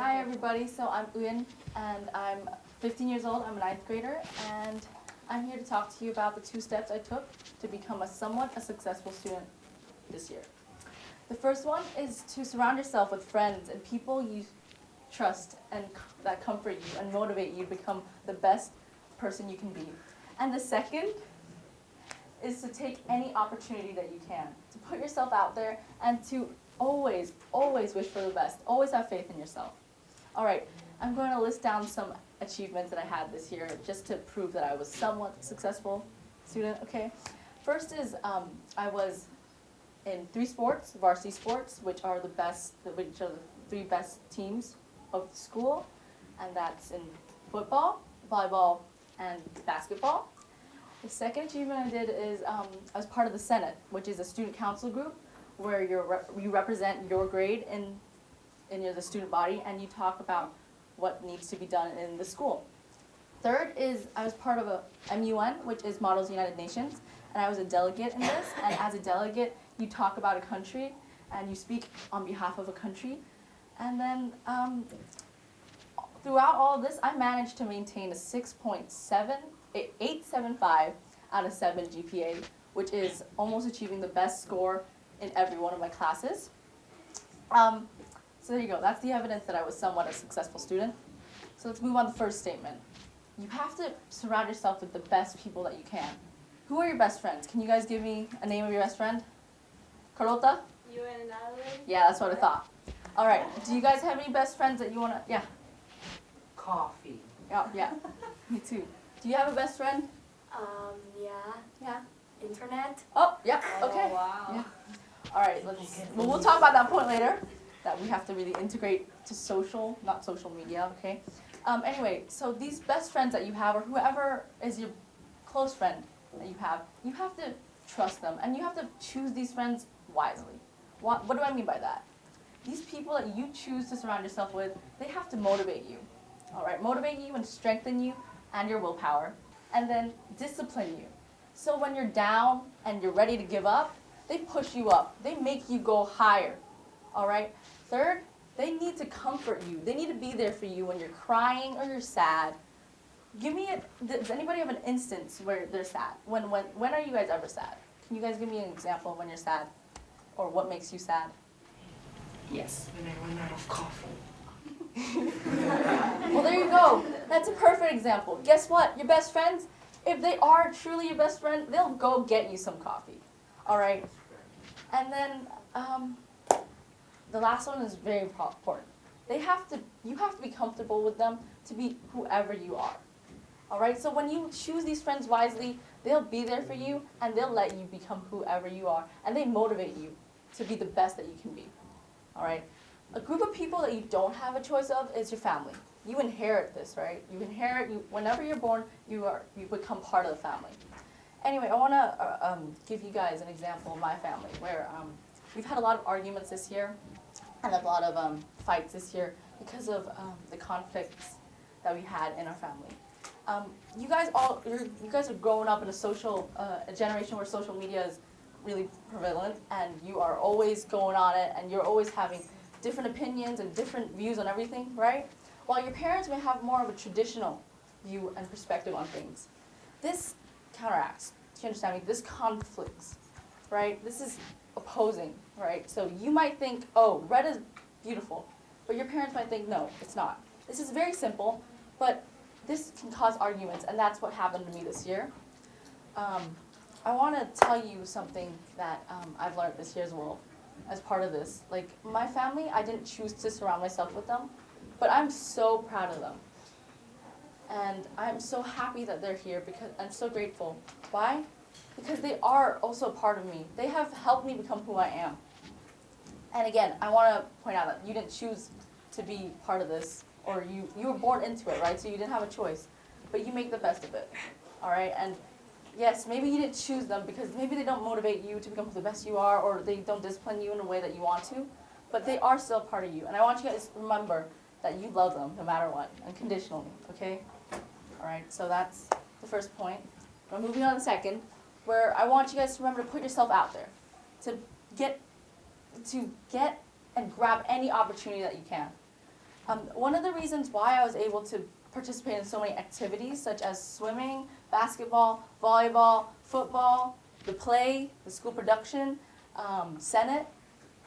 Hi everybody, so I'm Uyên and I'm 15 years old, I'm a ninth grader, and I'm here to talk to you about the 2 steps I took to become a somewhat successful student this year. The first one is to surround yourself with friends and people you trust and that comfort you and motivate you to become the best person you can be. And the second is to take any opportunity that you can, to put yourself out there and to always wish for the best. Always have faith in yourself. All right, I'm going to list down some achievements that I had this year just to prove that I was somewhat successful student, okay? First is I was in 3 sports, varsity sports, which are the 3 best teams of the school, and that's in football, volleyball, and basketball. The second achievement I did is I was part of the Senate, which is a student council group where you represent your grade in the student body and you talk about what needs to be done in the school. Third is I was part of a MUN, which is Models United Nations, and I was a delegate in this. And as a delegate, you talk about a country and you speak on behalf of a country. And then throughout all of this, I managed to maintain a 6.875 out of 7 GPA, which is almost achieving the best score in every one of my classes. So there you go. That's the evidence that I was somewhat a successful student. So let's move on to the first statement. You have to surround yourself with the best people that you can. Who are your best friends? Can you guys give me a name of your best friend? Carlota? You and Natalie? Yeah, that's what I thought. All right. Do you guys have any best friends that you want to? Yeah. Coffee. Oh, yeah. Me too. Do you have a best friend? Yeah. Yeah. Internet? Oh, yeah. Okay. Oh, wow. Yeah. All right. We'll talk about that point later. That we have to really integrate to social, not social media. Okay. Anyway, so these best friends that you have, or whoever is your close friend that you have to trust them, and you have to choose these friends wisely. What do I mean by that? These people that you choose to surround yourself with, they have to motivate you. All right, motivate you and strengthen you and your willpower, and then discipline you. So when you're down and you're ready to give up, they push you up. They make you go higher. All right. Third, they need to comfort you. They need to be there for you when you're crying or you're sad. Does anybody have an instance where they're sad? When are you guys ever sad? Can you guys give me an example of when you're sad? Or what makes you sad? Yes, when I run out of coffee. Well, there you go. That's a perfect example. Guess what? Your best friends, if they are truly your best friend, they'll go get you some coffee. All right? And then the last one is very important. You have to be comfortable with them to be whoever you are. All right? So when you choose these friends wisely, they'll be there for you, and they'll let you become whoever you are, and they motivate you to be the best that you can be. All right? A group of people that you don't have a choice of is your family. You inherit this, right? Whenever you're born, you become part of the family. Anyway, I want to give you guys an example of my family, where we've had a lot of arguments this year, and a lot of fights this year because of the conflicts that we had in our family. You guys are growing up in a generation where social media is really prevalent, and you are always going on it, and you're always having different opinions and different views on everything, right? While your parents may have more of a traditional view and perspective on things. This counteracts, do you understand me? This conflicts, right? This is opposing, right? So you might think, oh, red is beautiful, but your parents might think, no, it's not. This is very simple, but this can cause arguments, and that's what happened to me this year. I want to tell you something that I've learned this year as well, as part of this. Like, my family, I didn't choose to surround myself with them, but I'm so proud of them. And I'm so happy that they're here because I'm so grateful. Why? Because they are also a part of me. They have helped me become who I am. And again, I want to point out that you didn't choose to be part of this, or you were born into it, right? So you didn't have a choice, but you make the best of it, all right? And yes, maybe you didn't choose them because maybe they don't motivate you to become the best you are, or they don't discipline you in a way that you want to, but they are still part of you. And I want you guys to remember that you love them no matter what, unconditionally, okay? All right, so that's the first point. We're moving on to the second, where I want you guys to remember to put yourself out there, to get and grab any opportunity that you can. One of the reasons why I was able to participate in so many activities such as swimming, basketball, volleyball, football, the play, the school production, Senate,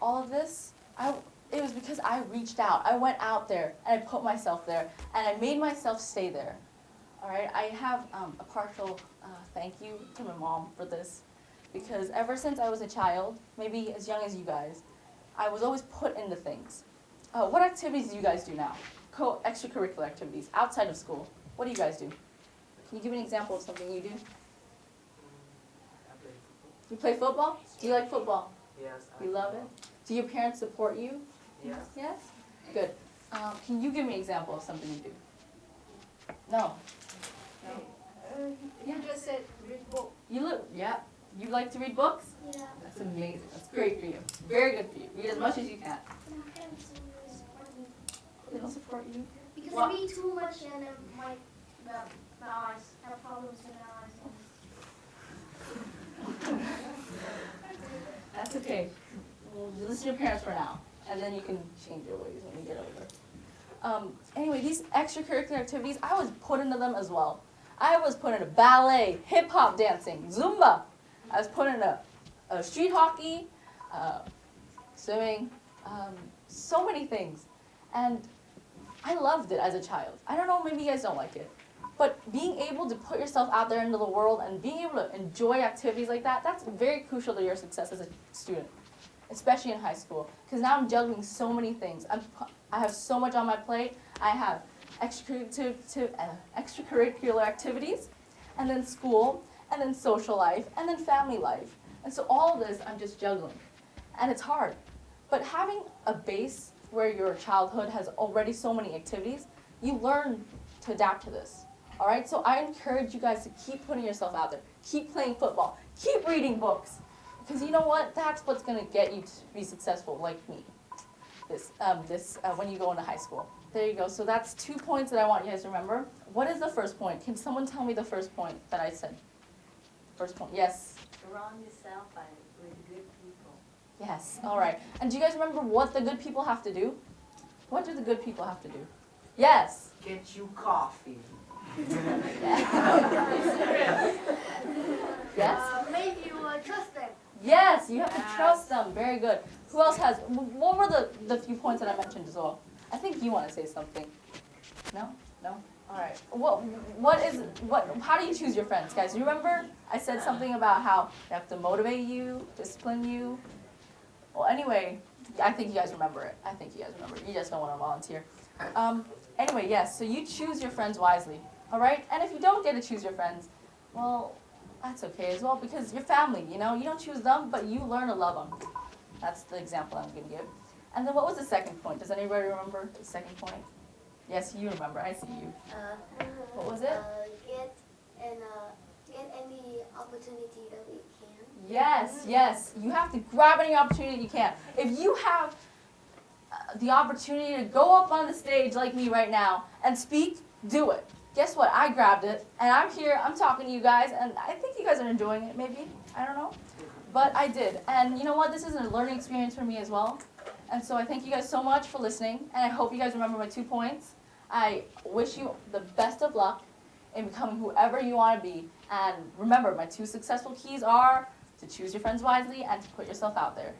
all of this, it was because I reached out. I went out there and I put myself there and I made myself stay there. All right, I have a partial thank you to my mom for this because ever since I was a child, maybe as young as you guys, I was always put into things. What activities do you guys do now? Extracurricular activities outside of school. What do you guys do? Can you give me an example of something you do? I play football. You play football? Do you like football? Yes. You love it? Do your parents support you? Yes. Yes? Good. Can you give me an example of something you do? No. You just said read book. Yeah. You like to read books? Yeah. That's amazing. That's great for you. Very good for you. Read as much as you can. My parents don't support me. They don't support you? Because What? I read too much and my eyes have problems with my eyes. That's okay. Well, listen to your parents for now, and then you can change your ways when you get older. Anyway, these extracurricular activities, I was put into them as well. I was put into ballet, hip-hop dancing, Zumba. I was put into street hockey, swimming, so many things. And I loved it as a child. I don't know, maybe you guys don't like it. But being able to put yourself out there into the world and being able to enjoy activities like that, that's very crucial to your success as a student, especially in high school. Because now I'm juggling so many things. I have so much on my plate. I have extracurricular activities, and then school, and then social life, and then family life. And so all of this I'm just juggling. And it's hard. But having a base where your childhood has already so many activities, you learn to adapt to this. All right, so I encourage you guys to keep putting yourself out there. Keep playing football. Keep reading books. Because you know what? That's what's going to get you to be successful like me when you go into high school. There you go. So that's 2 points that I want you guys to remember. What is the first point? Can someone tell me the first point that I said? First point. Yes. Surround yourself with good people. Yes. All right. And do you guys remember what the good people have to do? What do the good people have to do? Yes. Get you coffee. Yes? Make you trust them. Yes, you have to trust them. Very good. Who else has, what were the few points that I mentioned as well? I think you want to say something. No? No? All right. How do you choose your friends, guys? You remember I said something about how they have to motivate you, discipline you? Well, anyway, I think you guys remember it. You just don't want to volunteer. Anyway, yes, so you choose your friends wisely, all right? And if you don't get to choose your friends, well, that's okay as well, because you're family, you know? You don't choose them, but you learn to love them. That's the example I'm going to give. And then what was the second point? Does anybody remember the second point? Yes, you remember. I see you. What was it? Get any opportunity that we can. Yes, yes. You have to grab any opportunity you can. If you have the opportunity to go up on the stage like me right now and speak, do it. Guess what? I grabbed it, and I'm here, I'm talking to you guys, and I think you guys are enjoying it, maybe. I don't know. But I did. And you know what? This is a learning experience for me as well. And so I thank you guys so much for listening, and I hope you guys remember my 2 points. I wish you the best of luck in becoming whoever you want to be. And remember, my 2 successful keys are to choose your friends wisely and to put yourself out there.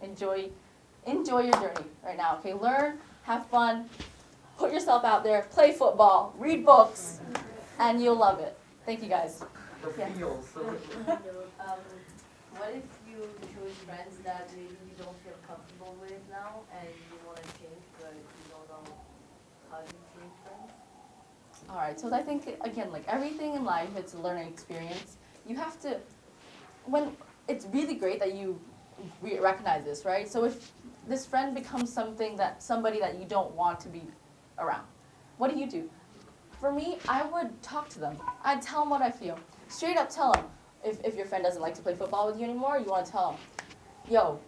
Enjoy your journey right now, okay? Learn, have fun, put yourself out there, play football, read books, and you'll love it. Thank you, guys. The feels. What if you choose friends that maybe you don't feel comfortable with now and you want to change, but you don't know how to change friends? All right, so I think, again, like everything in life, it's a learning experience. You have to, it's really great that you recognize this, right? So if this friend becomes somebody that you don't want to be around, what do? For me, I would talk to them. I'd tell them what I feel. Straight up tell them. If your friend doesn't like to play football with you anymore, you want to tell them, yo,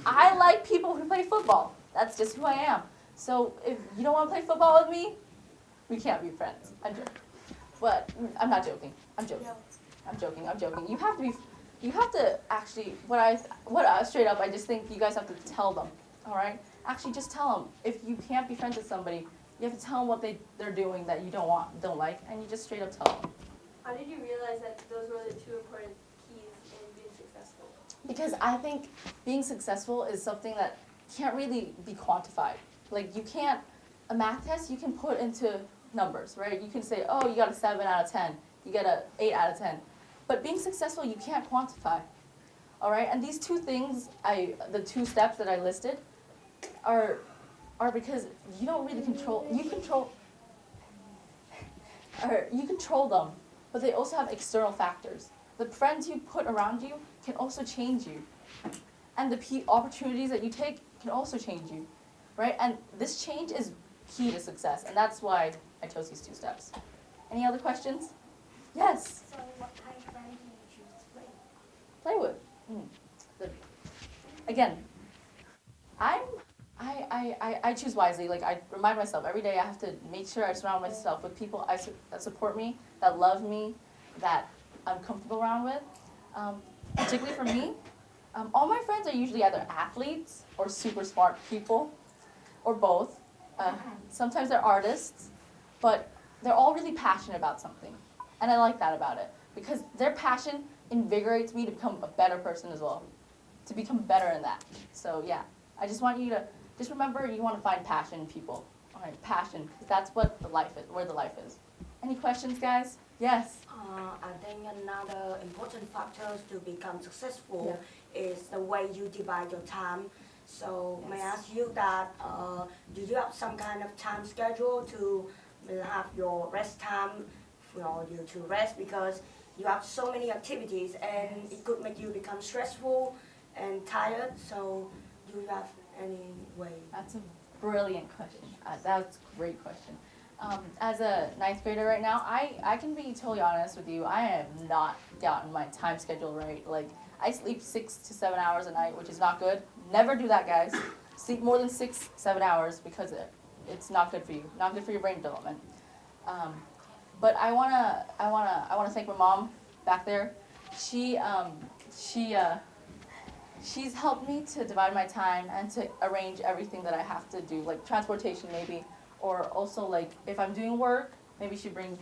I like people who play football. That's just who I am. So if you don't want to play football with me, we can't be friends. I'm joking. But I'm not joking. I'm joking. You have to actually, straight up, I just think you guys have to tell them, all right? actually just tell them. If you can't be friends with somebody, you have to tell them what they're doing that you don't like, and you just straight up tell them. How did you realize that those were the two important keys in being successful? Because I think being successful is something that can't really be quantified. Like, you can't, a math test you can put into numbers, right? You can say, oh, you got a 7 out of 10, you get a 8 out of 10. But being successful, you can't quantify, all right? And these two things, the 2 steps that I listed, are because you don't really control them, but they also have external factors. The friends you put around you can also change you. And the opportunities that you take can also change you, right? And this change is key to success, and that's why I chose these 2 steps. Any other questions? Yes? So what kind of friends do you choose to play? Play with. Again, I choose wisely. Like, I remind myself every day I have to make sure I surround myself with people that support me, that love me, that I'm comfortable around with. Particularly for me, all my friends are usually either athletes or super smart people, or both. Sometimes they're artists, but they're all really passionate about something. And I like that about it, because their passion invigorates me to become a better person as well, to become better in that. So yeah, I just want you to, just remember you want to find passion in people. All right, passion, because that's what the life is, where the life is. Any questions, guys? Yes? I think another important factor to become successful is the way you divide your time. So may I ask you that, do you have some kind of time schedule to have your rest time for you to rest, because you have so many activities and it could make you become stressful and tired, so do you have any way? That's a brilliant question. That's a great question. As a 9th grader right now, I can be totally honest with you. I have not gotten my time schedule right. Like, I sleep 6 to 7 hours a night, which is not good. Never do that, guys. Sleep more than 6, 7 hours, because it's not good for you. Not good for your brain development. But I wanna thank my mom back there. She's helped me to divide my time and to arrange everything that I have to do, like transportation maybe, or also like if I'm doing work, maybe she brings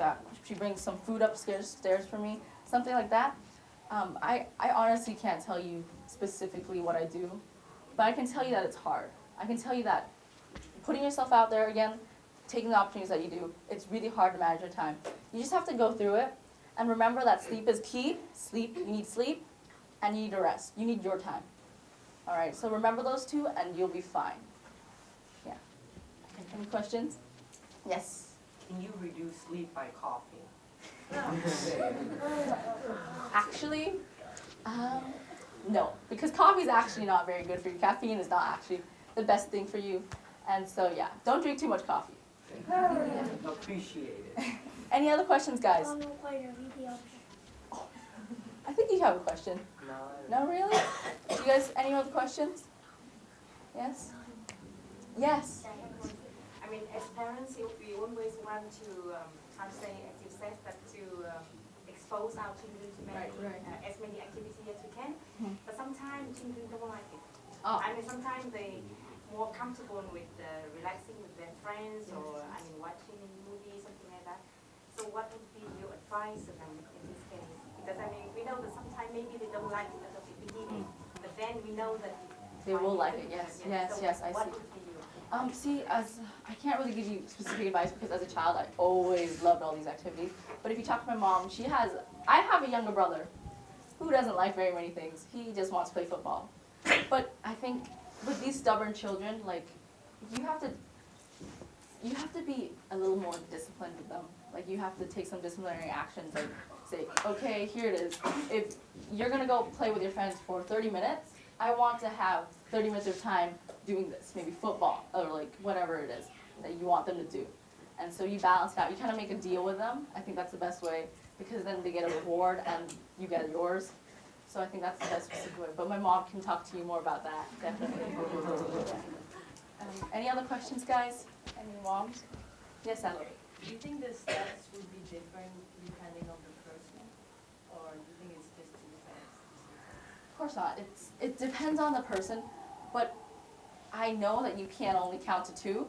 some food upstairs for me, something like that. I honestly can't tell you specifically what I do, but I can tell you that it's hard. I can tell you that putting yourself out there again, taking the opportunities that you do, it's really hard to manage your time. You just have to go through it, and remember that sleep is key. You need sleep, and you need to rest. You need your time. All right, so remember those 2, and you'll be fine. Yeah. Any questions? Yes? Can you reduce sleep by coffee? Actually, no, because coffee is actually not very good for you. Caffeine is not actually the best thing for you, and so yeah, don't drink too much coffee. Appreciate it. Any other questions, guys? Oh, I think you have a question. No, really? Do you guys, any other questions? Yes? Yes? I mean, as parents, we always want to, how to say, as you said, that to expose our children to as many activities as we can. But sometimes children don't like it. Oh. I mean, sometimes they more comfortable with relaxing with their friends, or I mean, watching a movie, something like that. So what would be your advice to them in this case? Because I mean, we know that sometimes maybe they don't like it at the beginning, but then we know that They will like it, yes, yes, so yes, I what see. would be your I can't really give you specific advice, because as a child I always loved all these activities. But if you talk to my mom, I have a younger brother who doesn't like very many things. He just wants to play football. But I think with these stubborn children, like, you have to be a little more disciplined with them. Like, you have to take some disciplinary actions, like say, okay, here it is. If you're gonna go play with your friends for 30 minutes, I want to have 30 minutes of time doing this, maybe football, or like whatever it is that you want them to do. And so you balance it out. You kind of make a deal with them. I think that's the best way, because then they get a reward and you get yours. So I think that's the best specific way. But my mom can talk to you more about that, definitely. Any other questions, guys? Any moms? Yes, Ella? Do you think the steps would be different depending on the person, or do you think it's just 2 steps? Of course not. It depends on the person, but I know that you can't only count to 2.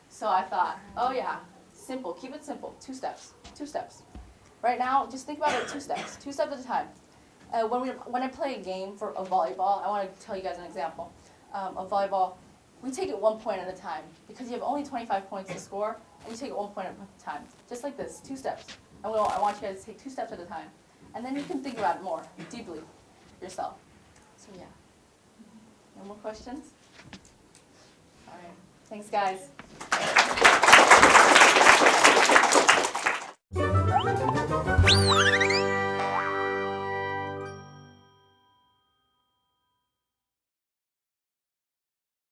So I thought, oh yeah, simple, keep it simple, 2 steps, 2 steps. Right now, just think about it 2 steps, 2 steps at a time. When I play a game for a volleyball, I want to tell you guys an example. Of volleyball, we take it 1 point at a time because you have only 25 points to score, and you take it 1 point at a time. Just like this, 2 steps. I want you guys to take 2 steps at a time. And then you can think about it more deeply yourself. So yeah. No more questions? All right. Thanks, guys.